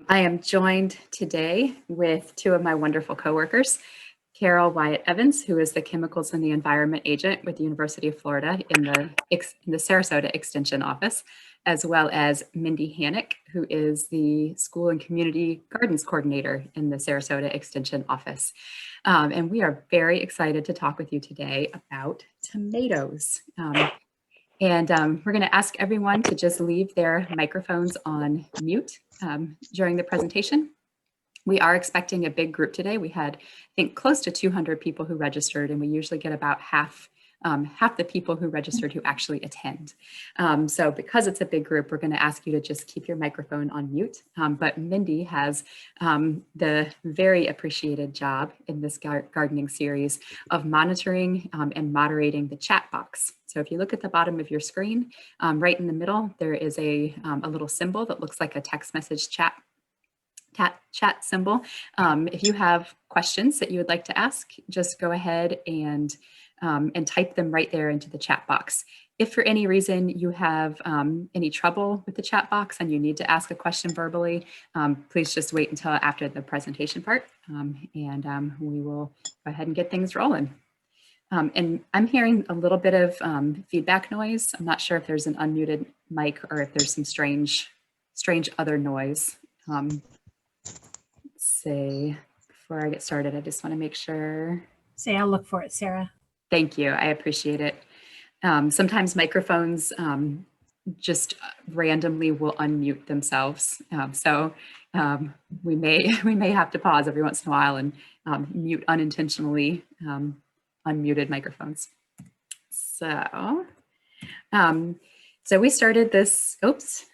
I am joined today with two of my wonderful coworkers, Carol Wyatt Evans, who is the Chemicals and the Environment Agent with the University of Florida in the Sarasota Extension Office, as well as Mindy Hannick, who is the School and Community Gardens Coordinator in the Sarasota Extension Office. And we are very excited to talk with you today about tomatoes. We're going to ask everyone to just leave their microphones on mute during the presentation. We are expecting a big group today. We had, I think, close to 200 people who registered, and we usually get about half the people who registered who actually attend. So because it's a big group, we're going to ask you to just keep your microphone on mute. But Mindy has the very appreciated job in this gardening series of monitoring and moderating the chat box. So if you look at the bottom of your screen, right in the middle, there is a little symbol that looks like a text message chat symbol. If you have questions that you would like to ask, just go ahead and type them right there into the chat box. If for any reason you have any trouble with the chat box and you need to ask a question verbally, please just wait until after the presentation part, and we will go ahead and get things rolling. And I'm hearing a little bit of feedback noise. I'm not sure if there's an unmuted mic or if there's some strange other noise. Say, before I get started, I just want to make sure. Say, I'll look for it, Sarah. Thank you. I appreciate it. Sometimes microphones just randomly will unmute themselves. So we may have to pause every once in a while and mute unintentionally unmuted microphones. So we started this, oops,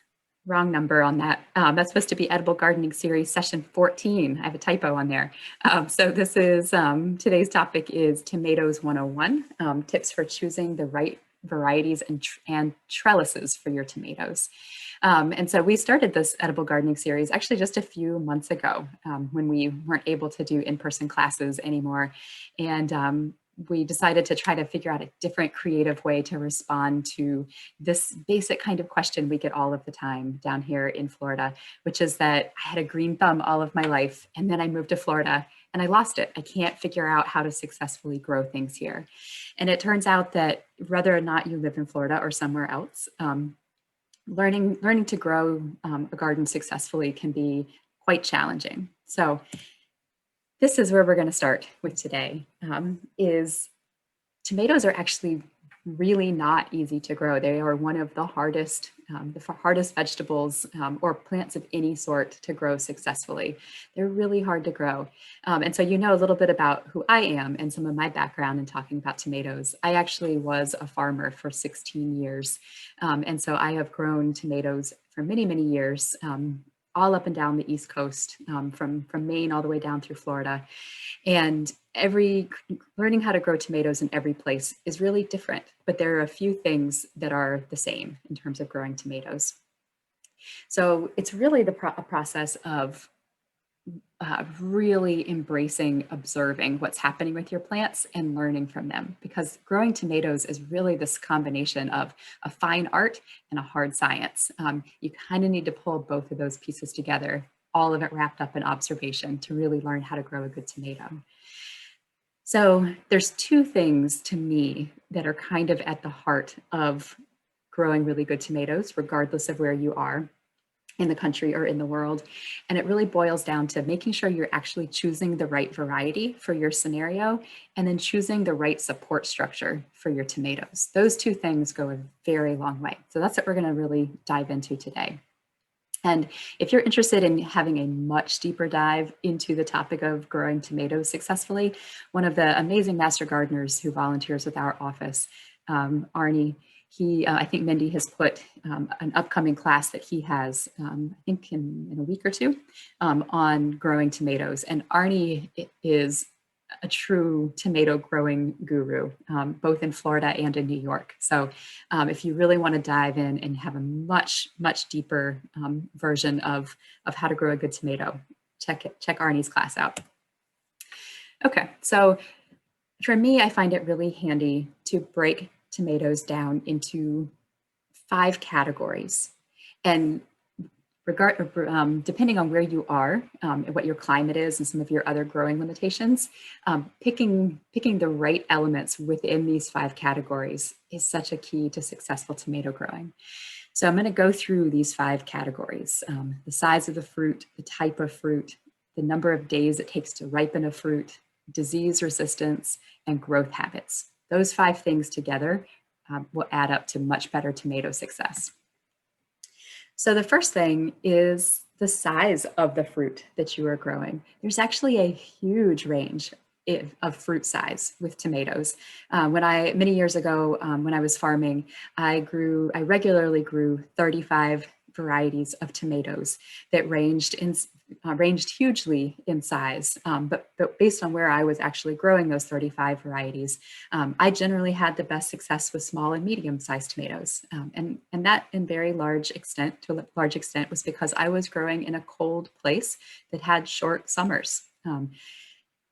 wrong number on that. That's supposed to be Edible Gardening Series Session 14. I have a typo on there. So this is, today's topic is Tomatoes 101, tips for choosing the right varieties and trellises for your tomatoes. And so we started this Edible Gardening Series actually just a few months ago when we weren't able to do in-person classes anymore. And we decided to try to figure out a different creative way to respond to this basic kind of question we get all of the time down here in Florida, which is that I had a green thumb all of my life, and then I moved to Florida and I lost it. I can't figure out how to successfully grow things here. And it turns out that whether or not you live in Florida or somewhere else, learning to grow a garden successfully can be quite challenging. So this is where we're going to start with today, is tomatoes are actually really not easy to grow. They are one of the hardest vegetables or plants of any sort to grow successfully. They're really hard to grow. And so you know a little bit about who I am and some of my background in talking about tomatoes. I actually was a farmer for 16 years. And so I have grown tomatoes for many, many years, all up and down the East Coast, from Maine all the way down through Florida. And learning how to grow tomatoes in every place is really different, but there are a few things that are the same in terms of growing tomatoes. So it's really a process of really embracing, observing what's happening with your plants and learning from them, because growing tomatoes is really this combination of a fine art and a hard science. You kind of need to pull both of those pieces together, all of it wrapped up in observation to really learn how to grow a good tomato. So there's two things to me that are kind of at the heart of growing really good tomatoes, regardless of where you are in the country or in the world. And it really boils down to making sure you're actually choosing the right variety for your scenario, and then choosing the right support structure for your tomatoes. Those two things go a very long way. So that's what we're going to really dive into today. And if you're interested in having a much deeper dive into the topic of growing tomatoes successfully, one of the amazing master gardeners who volunteers with our office, Arnie, I think Mindy has put an upcoming class that he has, I think in a week or two, on growing tomatoes. And Arnie is a true tomato growing guru, both in Florida and in New York. So if you really want to dive in and have a much deeper version of how to grow a good tomato, check Arnie's class out. Okay, so for me, I find it really handy to break tomatoes down into 5 categories. And depending on where you are and what your climate is and some of your other growing limitations, picking the right elements within these 5 categories is such a key to successful tomato growing. So I'm going to go through these 5 categories: the size of the fruit, the type of fruit, the number of days it takes to ripen a fruit, disease resistance, and growth habits. Those 5 things together will add up to much better tomato success. So the first thing is the size of the fruit that you are growing. There's actually a huge range of fruit size with tomatoes. Many years ago, when I was farming, I regularly grew 35 varieties of tomatoes that ranged hugely in size. But based on where I was actually growing those 35 varieties, I generally had the best success with small and medium-sized tomatoes. And that to a large extent was because I was growing in a cold place that had short summers.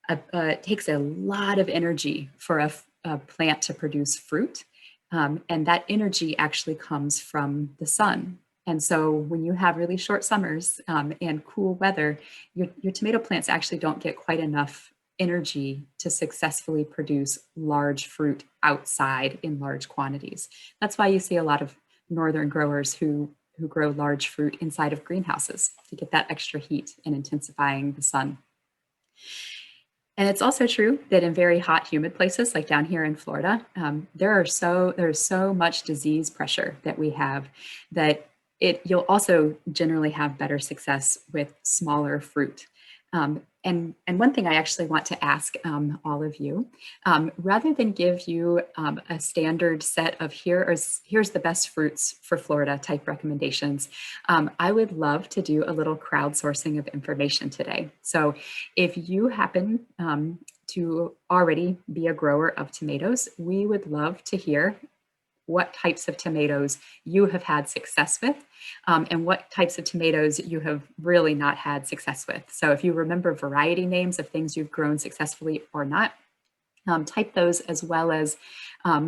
It takes a lot of energy for a plant to produce fruit. And that energy actually comes from the sun. And so when you have really short summers and cool weather, your tomato plants actually don't get quite enough energy to successfully produce large fruit outside in large quantities. That's why you see a lot of northern growers who grow large fruit inside of greenhouses to get that extra heat and intensifying the sun. And it's also true that in very hot, humid places like down here in Florida, there's so much disease pressure that we have that you'll also generally have better success with smaller fruit. And one thing I actually want to ask all of you, rather than give you a standard set of here's the best fruits for Florida type recommendations, I would love to do a little crowdsourcing of information today. So if you happen to already be a grower of tomatoes, we would love to hear what types of tomatoes you have had success with and what types of tomatoes you have really not had success with. So if you remember variety names of things you've grown successfully or not, type those as well as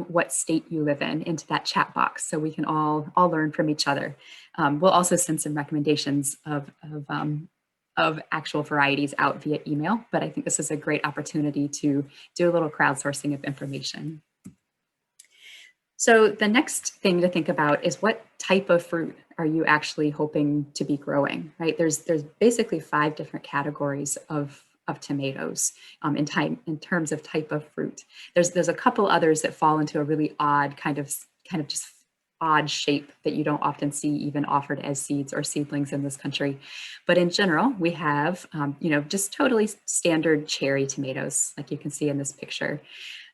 what state you live in into that chat box so we can all learn from each other. We'll also send some recommendations of actual varieties out via email, but I think this is a great opportunity to do a little crowdsourcing of information. So the next thing to think about is what type of fruit are you actually hoping to be growing, right? There's basically 5 different categories of tomatoes in terms of type of fruit. There's a couple others that fall into a really odd kind of just odd shape that you don't often see even offered as seeds or seedlings in this country. But in general, we have, just totally standard cherry tomatoes, like you can see in this picture.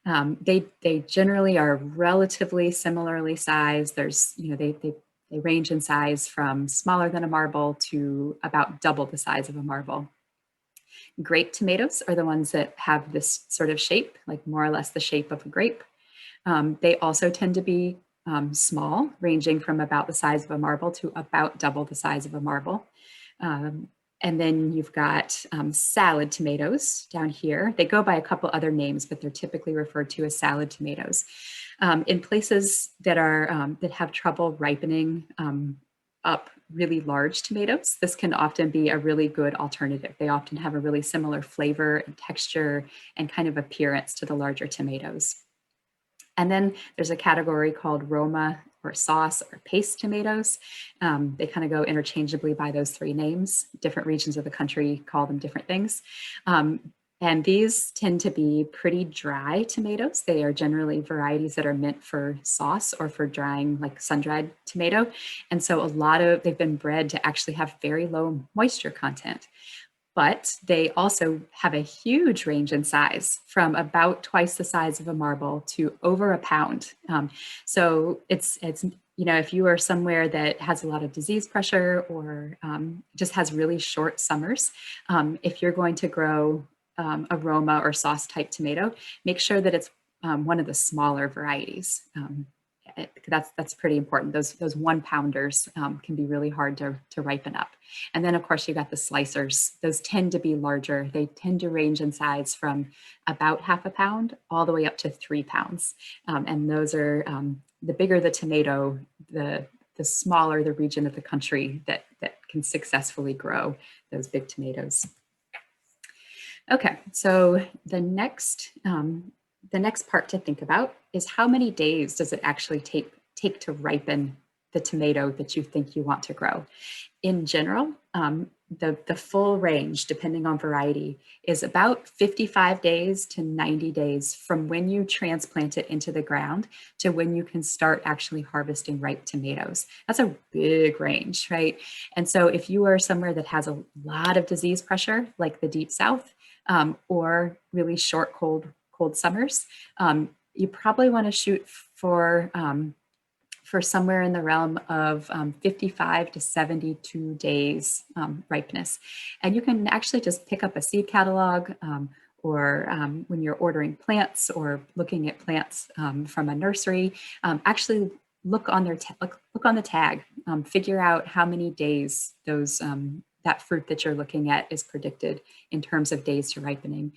They generally are relatively similarly sized. They range in size from smaller than a marble to about double the size of a marble. Grape tomatoes are the ones that have this sort of shape, like more or less the shape of a grape. They also tend to be small, ranging from about the size of a marble to about double the size of a marble. And then you've got salad tomatoes down here. They go by a couple other names, but they're typically referred to as salad tomatoes. In places that have trouble ripening up really large tomatoes, this can often be a really good alternative. They often have a really similar flavor and texture and kind of appearance to the larger tomatoes. And then there's a category called Roma or sauce or paste tomatoes. They kind of go interchangeably by those 3 names. Different regions of the country call them different things. And these tend to be pretty dry tomatoes. They are generally varieties that are meant for sauce or for drying, like sun-dried tomato. And so they've been bred to actually have very low moisture content. But they also have a huge range in size, from about twice the size of a marble to over a pound. So it's if you are somewhere that has a lot of disease pressure or just has really short summers, if you're going to grow a Roma or sauce type tomato, make sure that it's one of the smaller varieties. That's pretty important. Those 1-pounders can be really hard to ripen up. And then of course you got the slicers. Those tend to be larger. They tend to range in size from about half a pound all the way up to 3 pounds. And those are, the bigger the tomato, the the smaller the region of the country that can successfully grow those big tomatoes. Okay, so the next part to think about is how many days does it actually take to ripen the tomato that you think you want to grow? In general, the full range, depending on variety, is about 55 days to 90 days from when you transplant it into the ground to when you can start actually harvesting ripe tomatoes. That's a big range, right? And so if you are somewhere that has a lot of disease pressure, like the Deep South, or really short, cold summers, you probably want to shoot for somewhere in the realm of 55 to 72 days ripeness. And you can actually just pick up a seed catalog or when you're ordering plants or looking at plants from a nursery, actually look on look on the tag, figure out how many days those that fruit that you're looking at is predicted in terms of days to ripening.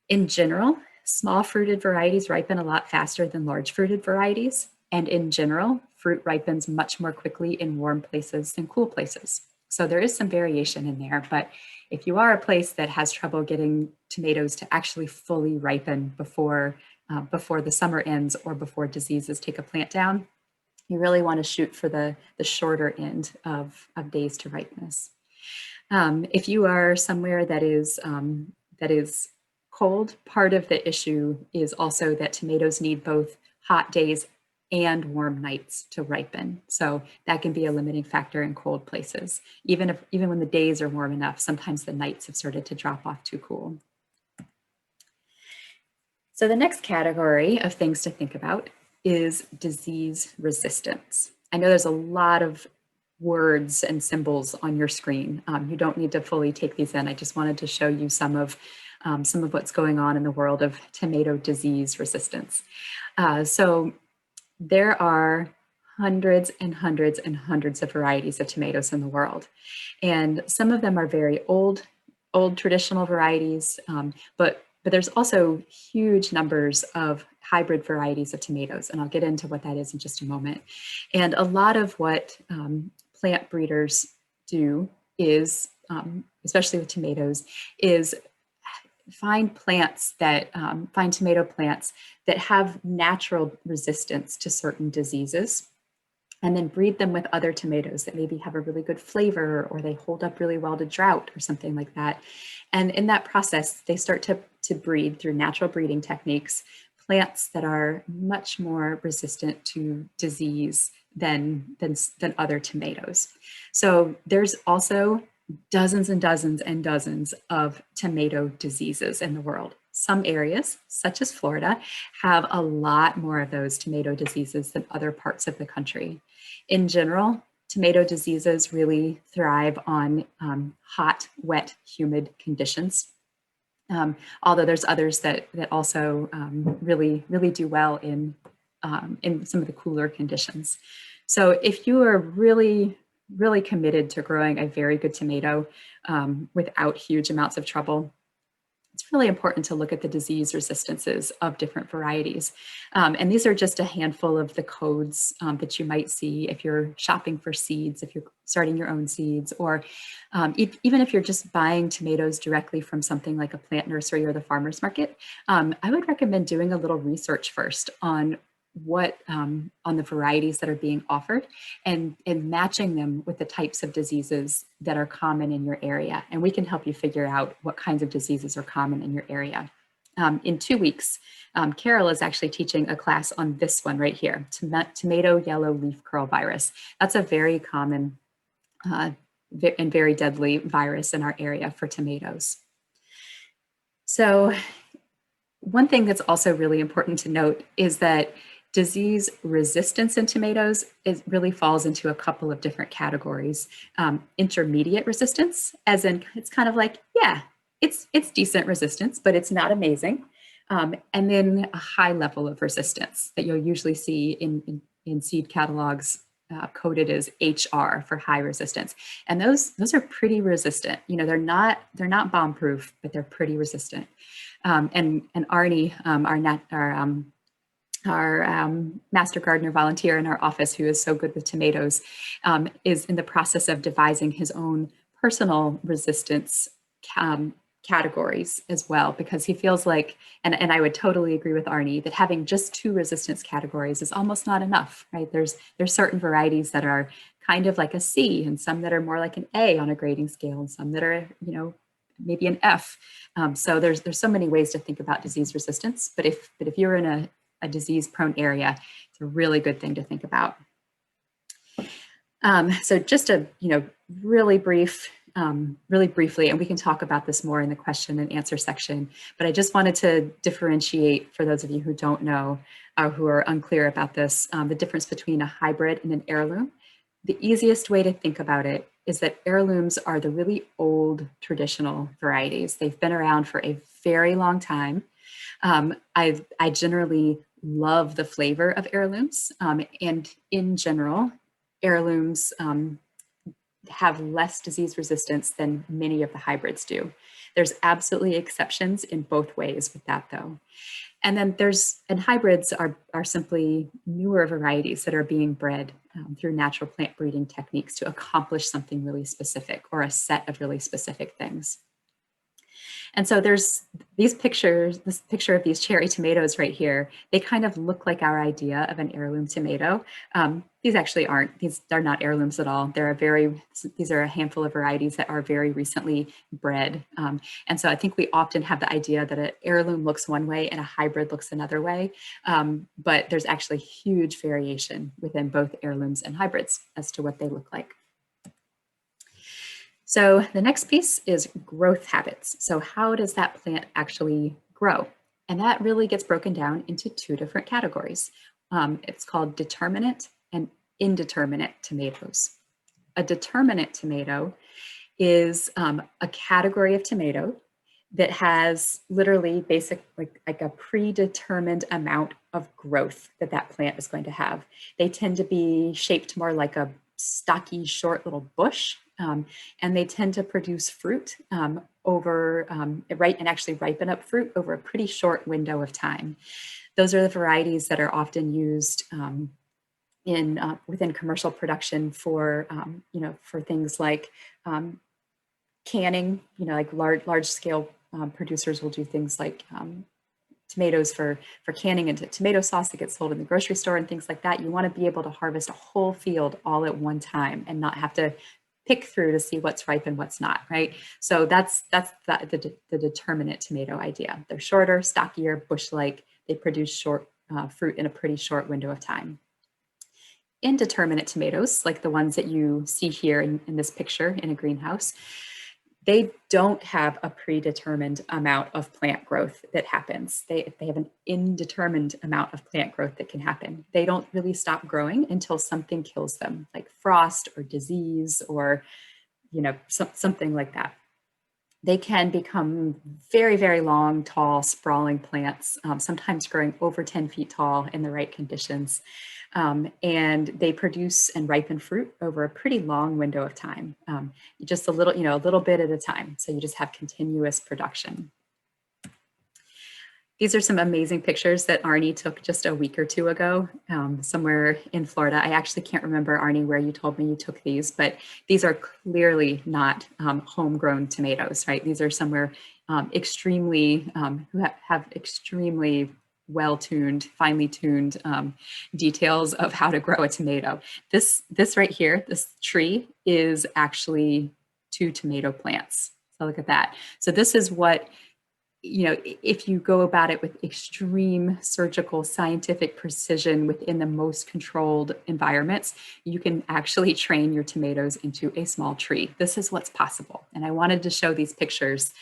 In general, small fruited varieties ripen a lot faster than large fruited varieties. And in general, fruit ripens much more quickly in warm places than cool places. So there is some variation in there, but if you are a place that has trouble getting tomatoes to actually fully ripen before the summer ends or before diseases take a plant down, you really want to shoot for the shorter end of days to ripeness. If you are somewhere that is cold, part of the issue is also that tomatoes need both hot days and warm nights to ripen. So that can be a limiting factor in cold places. Even when the days are warm enough, sometimes the nights have started to drop off too cool. So the next category of things to think about is disease resistance. I know there's a lot of words and symbols on your screen. You don't need to fully take these in. I just wanted to show you some of what's going on in the world of tomato disease resistance. So there are hundreds and hundreds and hundreds of varieties of tomatoes in the world. And some of them are very old traditional varieties, but there's also huge numbers of hybrid varieties of tomatoes, and I'll get into what that is in just a moment. And a lot of what plant breeders do is, especially with tomatoes, is find tomato plants that have natural resistance to certain diseases, and then breed them with other tomatoes that maybe have a really good flavor or they hold up really well to drought or something like that. And in that process, they start to breed through natural breeding techniques plants that are much more resistant to disease than other tomatoes. So there's also dozens and dozens and dozens of tomato diseases in the world. Some areas, such as Florida, have a lot more of those tomato diseases than other parts of the country. In general, tomato diseases really thrive on hot, wet, humid conditions. Although there's others that also really do well in some of the cooler conditions. So if you are really committed to growing a very good tomato without huge amounts of trouble, it's really important to look at the disease resistances of different varieties. And these are just a handful of the codes that you might see if you're shopping for seeds, if you're starting your own seeds, or even if you're just buying tomatoes directly from something like a plant nursery or the farmer's market. I would recommend doing a little research first on on the varieties that are being offered and matching them with the types of diseases that are common in your area. And we can help you figure out what kinds of diseases are common in your area. In 2 weeks, Carol is actually teaching a class on this one right here, tomato yellow leaf curl virus. That's a very common and very deadly virus in our area for tomatoes. So one thing that's also really important to note is that disease resistance in tomatoes really falls into a couple of different categories. Intermediate resistance, as in it's kind of like, yeah, it's decent resistance, but it's not amazing. And then a high level of resistance that you'll usually see in seed catalogs coded as HR for high resistance. And those are pretty resistant. You know, they're not bomb proof, but they're pretty resistant. And Arnie, master gardener volunteer in our office who is so good with tomatoes, is in the process of devising his own personal resistance categories as well, because he feels like, and I would totally agree with Arnie, that having just 2 resistance categories is almost not enough, right? There's certain varieties that are kind of like a C, and some that are more like an A on a grading scale, and some that are, maybe an F. So there's so many ways to think about disease resistance, but if you're in a disease-prone area, it's a really good thing to think about. So just a, really briefly, and we can talk about this more in the question and answer section, but I just wanted to differentiate for those of you who don't know, who are unclear about this, the difference between a hybrid and an heirloom. The easiest way to think about it is that heirlooms are the really old traditional varieties. They've been around for a very long time. I generally love the flavor of heirlooms, and in general, heirlooms have less disease resistance than many of the hybrids do. There's absolutely exceptions in both ways with that though. And then hybrids are simply newer varieties that are being bred through natural plant breeding techniques to accomplish something really specific or a set of really specific things. And so there's this picture of these cherry tomatoes right here. They kind of look like our idea of an heirloom tomato. These actually aren't. They're not heirlooms at all. These are a handful of varieties that are very recently bred. And so I think we often have the idea that an heirloom looks one way and a hybrid looks another way. But there's actually huge variation within both heirlooms and hybrids as to what they look like. So the next piece is growth habits. So how does that plant actually grow? And that really gets broken down into 2 different categories. It's called determinate and indeterminate tomatoes. A determinate tomato is a category of tomato that has literally like a predetermined amount of growth that plant is going to have. They tend to be shaped more like a stocky, short little bush, and they tend to produce fruit and actually ripen up fruit over a pretty short window of time. Those are the varieties that are often used within commercial production for things like canning. Like large scale producers will do things like tomatoes for canning into tomato sauce that gets sold in the grocery store and things like that. You want to be able to harvest a whole field all at one time and not have to pick through to see what's ripe and what's not, right? So that's the determinate tomato idea. They're shorter, stockier, bush-like. They produce short fruit in a pretty short window of time. Indeterminate tomatoes, like the ones that you see here in this picture in a greenhouse, they don't have a predetermined amount of plant growth that happens. They have an indeterminate amount of plant growth that can happen. They don't really stop growing until something kills them, like frost or disease or something like that. They can become very, very long, tall, sprawling plants, sometimes growing over 10 feet tall in the right conditions. And they produce and ripen fruit over a pretty long window of time, just a little bit at a time. So you just have continuous production. These are some amazing pictures that Arnie took just a week or 2 ago, somewhere in Florida. I actually can't remember, Arnie, where you told me you took these, but these are clearly not homegrown tomatoes, right? These are somewhere extremely, who have extremely well-tuned, finely tuned details of how to grow a tomato. This right here, this tree is actually 2 tomato plants. So look at that. So this is what, if you go about it with extreme surgical scientific precision within the most controlled environments, you can actually train your tomatoes into a small tree. This is what's possible. And I wanted to show these pictures.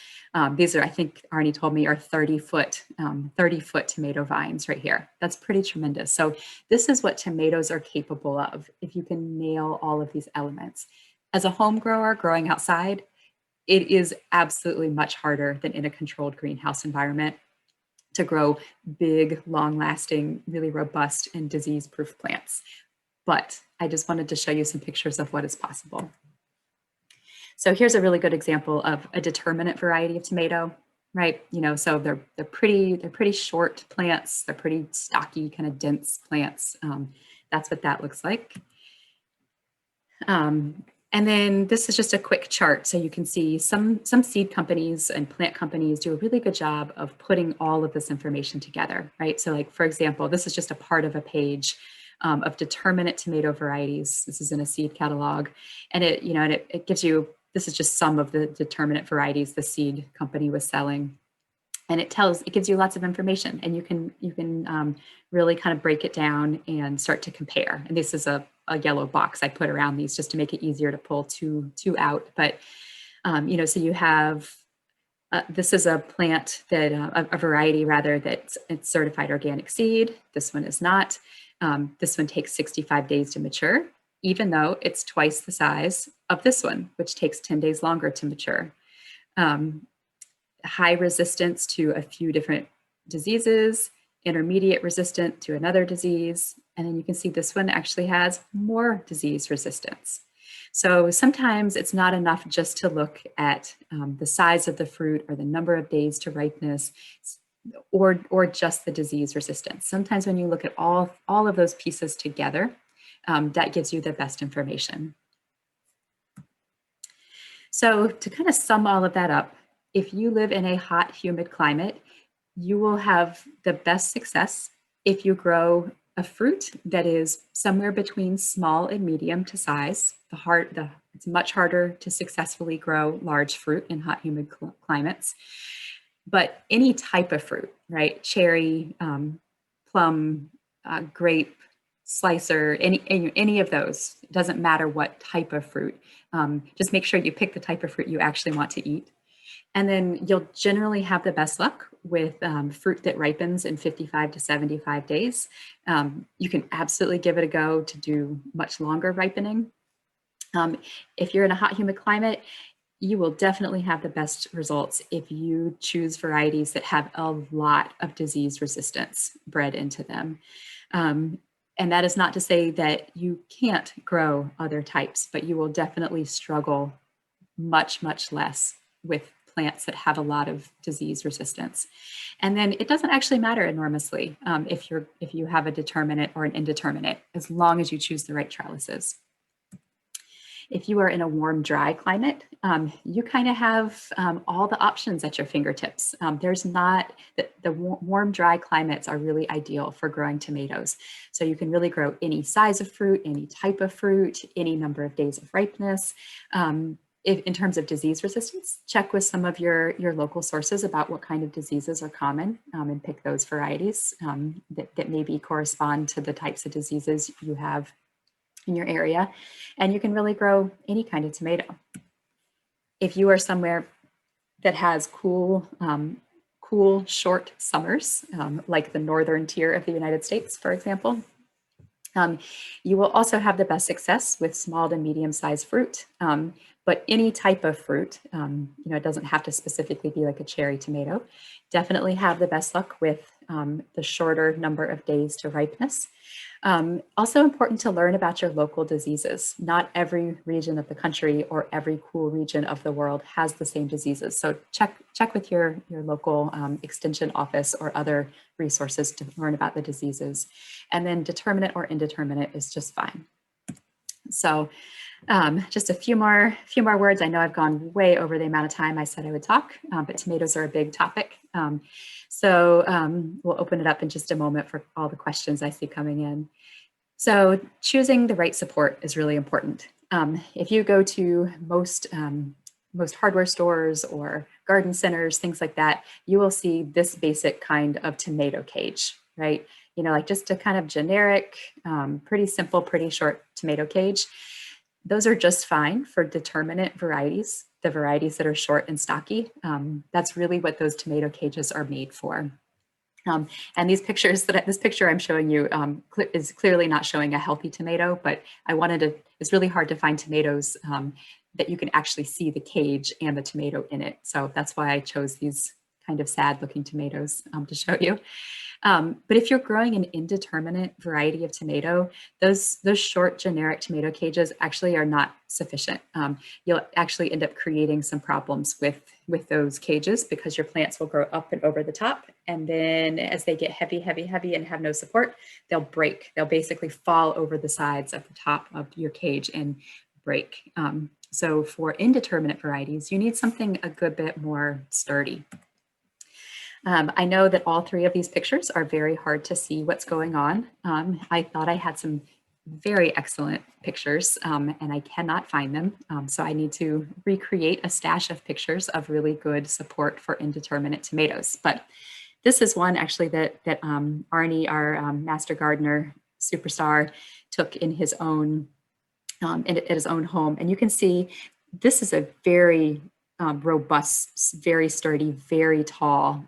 These are, I think Arnie told me, are 30-foot tomato vines right here. That's pretty tremendous. So this is what tomatoes are capable of if you can nail all of these elements. As a home grower growing outside, it is absolutely much harder than in a controlled greenhouse environment to grow big, long-lasting, really robust and disease-proof plants. But I just wanted to show you some pictures of what is possible. So here's a really good example of a determinate variety of tomato. right? So they're pretty short plants. They're pretty stocky, kind of dense plants. That's what that looks like. And then this is just a quick chart. So you can see some seed companies and plant companies do a really good job of putting all of this information together, right? So like, for example, this is just a part of a page of determinate tomato varieties. This is in a seed catalog. And it gives you, this is just some of the determinate varieties the seed company was selling. And it gives you lots of information, and you can really kind of break it down and start to compare. And this is a yellow box I put around these just to make it easier to pull two out. But so you have this is a plant that a variety rather that's it's certified organic seed. This one is not. This one takes 65 days to mature, even though it's twice the size of this one, which takes 10 days longer to mature. High resistance to a few different diseases, intermediate resistant to another disease. And then you can see this one actually has more disease resistance. So sometimes it's not enough just to look at the size of the fruit or the number of days to ripeness or just the disease resistance. Sometimes when you look at all of those pieces together, that gives you the best information. So to kind of sum all of that up, if you live in a hot, humid climate, you will have the best success if you grow a fruit that is somewhere between small and medium to size. It's much harder to successfully grow large fruit in hot, humid climates. But any type of fruit, right? Cherry, plum, grape, slicer, any of those. It doesn't matter what type of fruit. Just make sure you pick the type of fruit you actually want to eat. And then you'll generally have the best luck with fruit that ripens in 55 to 75 days. You can absolutely give it a go to do much longer ripening. If you're in a hot, humid climate, you will definitely have the best results if you choose varieties that have a lot of disease resistance bred into them. And that is not to say that you can't grow other types, but you will definitely struggle much, much less with plants that have a lot of disease resistance. And then it doesn't actually matter enormously if you have a determinate or an indeterminate, as long as you choose the right trellises. If you are in a warm, dry climate, you kind of have all the options at your fingertips. There's not, the warm, dry climates are really ideal for growing tomatoes. So you can really grow any size of fruit, any type of fruit, any number of days of ripeness. In terms of disease resistance, check with some of your local sources about what kind of diseases are common and pick those varieties that maybe correspond to the types of diseases you have in your area. And you can really grow any kind of tomato. If you are somewhere that has cool, short summers, like the northern tier of the United States, for example, you will also have the best success with small to medium-sized fruit. But any type of fruit, it doesn't have to specifically be like a cherry tomato, definitely have the best luck with the shorter number of days to ripeness. Also important to learn about your local diseases. Not every region of the country or every cool region of the world has the same diseases. So check with your local extension office or other resources to learn about the diseases. And then determinate or indeterminate is just fine. So just a few more words. I know I've gone way over the amount of time I said I would talk, but tomatoes are a big topic. So we'll open it up in just a moment for all the questions I see coming in. So choosing the right support is really important. If you go to most hardware stores or garden centers, things like that, you will see this basic kind of tomato cage, right? Like just a kind of generic, pretty simple, pretty short tomato cage. Those are just fine for determinate varieties, the varieties that are short and stocky. That's really what those tomato cages are made for. And this picture I'm showing you is clearly not showing a healthy tomato, but it's really hard to find tomatoes that you can actually see the cage and the tomato in it. So that's why I chose these kind of sad looking tomatoes to show you. But if you're growing an indeterminate variety of tomato, those short generic tomato cages actually are not sufficient. You'll actually end up creating some problems with those cages because your plants will grow up and over the top. And then as they get heavy, heavy, heavy and have no support, they'll break. They'll basically fall over the sides of the top of your cage and break. So for indeterminate varieties, you need something a good bit more sturdy. I know that all three of these pictures are very hard to see what's going on. I thought I had some very excellent pictures and I cannot find them. So I need to recreate a stash of pictures of really good support for indeterminate tomatoes. But this is one actually that Arnie, our master gardener superstar, took in his own at his own home. And you can see this is a very robust, very sturdy, very tall,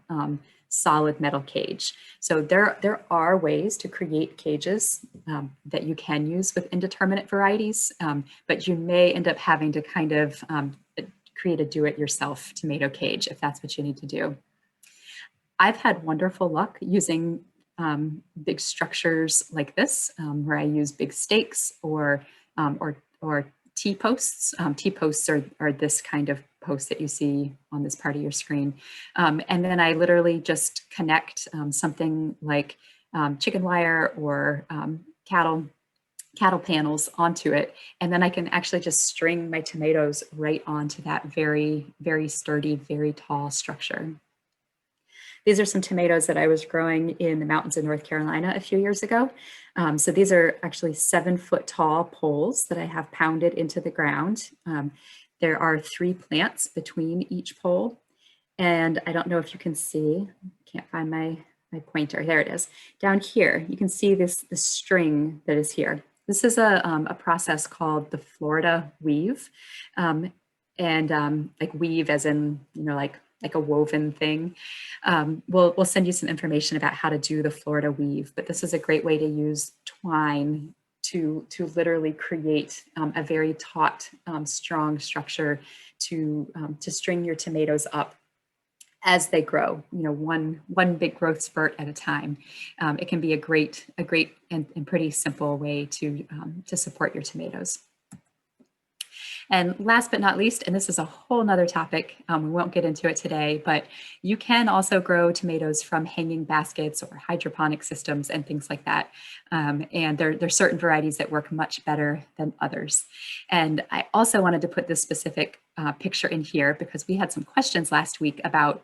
solid metal cage. So there are ways to create cages that you can use with indeterminate varieties, but you may end up having to kind of create a do-it-yourself tomato cage if that's what you need to do. I've had wonderful luck using big structures like this, where I use big stakes or T-posts. T-posts are this kind of post that you see on this part of your screen. And then I literally just connect something like chicken wire or cattle panels onto it. And then I can actually just string my tomatoes right onto that very, very sturdy, very tall structure. These are some tomatoes that I was growing in the mountains of North Carolina a few years ago. So these are actually 7-foot tall poles that I have pounded into the ground. There are 3 plants between each pole. And I don't know if you can see, can't find my pointer, there it is. Down here, you can see this string that is here. This is a process called the Florida weave. Like weave as in, like a woven thing. We'll send you some information about how to do the Florida weave, but this is a great way to use twine to literally create a very taut, strong structure to string your tomatoes up as they grow, one big growth spurt at a time. It can be a great and pretty simple way to support your tomatoes. And last but not least, and this is a whole nother topic, we won't get into it today, but you can also grow tomatoes from hanging baskets or hydroponic systems and things like that. And there's certain varieties that work much better than others. And I also wanted to put this specific picture in here because we had some questions last week about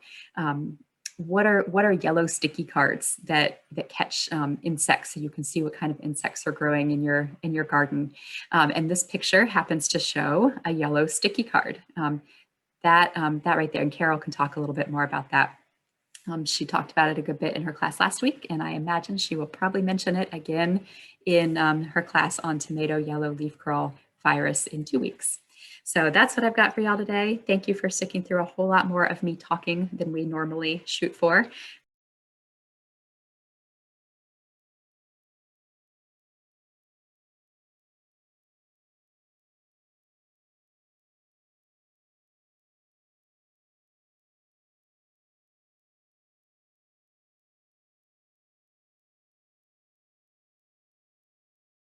what are yellow sticky cards that catch insects, so you can see what kind of insects are growing in your garden. And this picture happens to show a yellow sticky card. That right there, and Carol can talk a little bit more about that. She talked about it a good bit in her class last week, and I imagine she will probably mention it again in her class on tomato yellow leaf curl virus in 2 weeks. So that's what I've got for y'all today. Thank you for sticking through a whole lot more of me talking than we normally shoot for.